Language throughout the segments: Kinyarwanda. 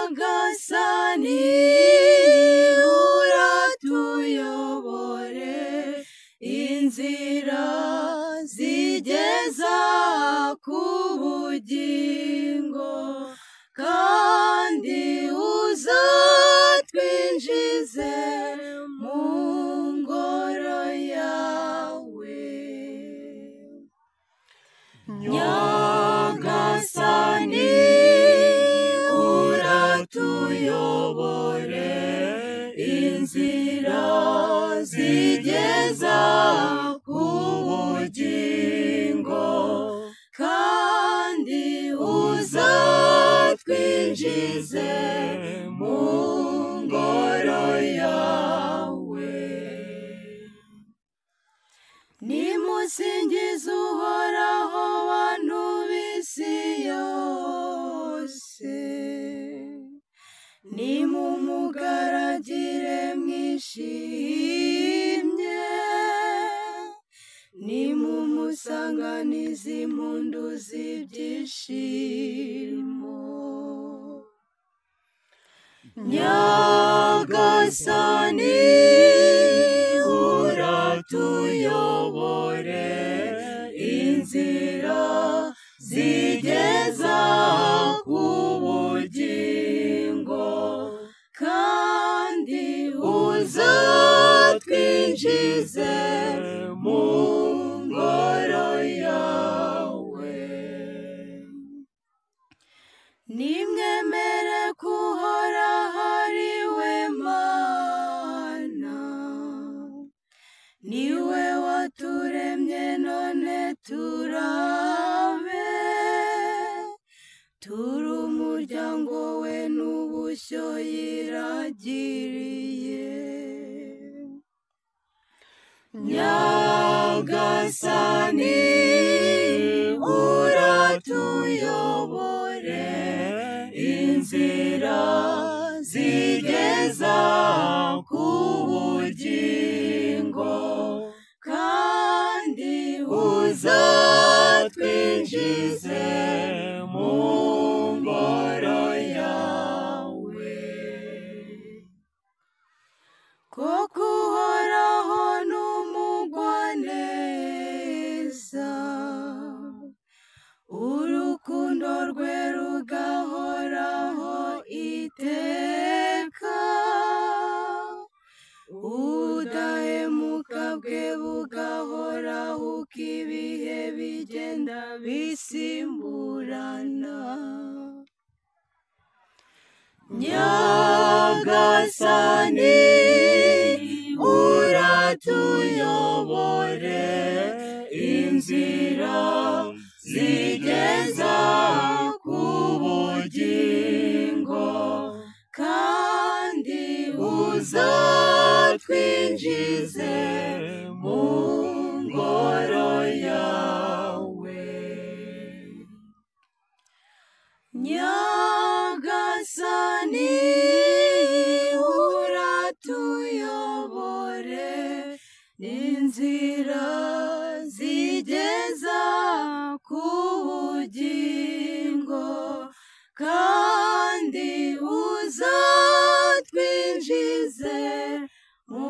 Nyagasani uratuyobore inzira zigeza ku bugingo, kandi uzatwinjize mu ngoro yawe. Nyagasani uratuyobore inzira zigeza ku bugingo, kandi uzatwinjize mu ngoro yawe. Nimusingize Uhoraho bantu b'isi yose, nimumugaragire mwishimye, nimumusanganize impundu z'ibyishimo. Nyagasani uratuyobore inzira zigeza ku bugingo, kandi uzatwinjize mu ngoro yawe. Nimwemere ko Uhoraho ari we Mana, niwe waturemye none turabe, turi umuryango we n'ubushyo yiragiriye. Nyagasani uratuyobore inzira zigeza ku bugingo, kandi uzatwinjize mu ngoro yawe. Koko Uhoraho ni umugwaneza, urukundo rwe rugahoraho iteka, ubudahemuka bwe bugahoraho uko ibihe bigenda bisimburana. Nyagasani uratuyobore inzira zigeza ku bugingo, kandi uzatwinjize mu ngoro yawe. Nyagasani uratuyobore inzira zigeza ku bugingo, kandi uzatwinjize mu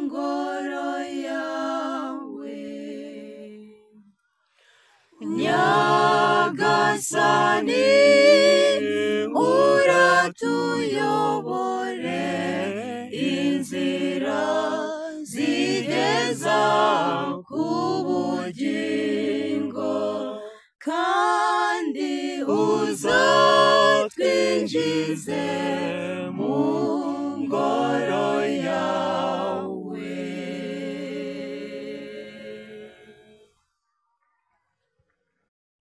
ngoro yawe. Nyagasani uratuyobore inzira zigeza ku bugingo, kandi uzatwinjize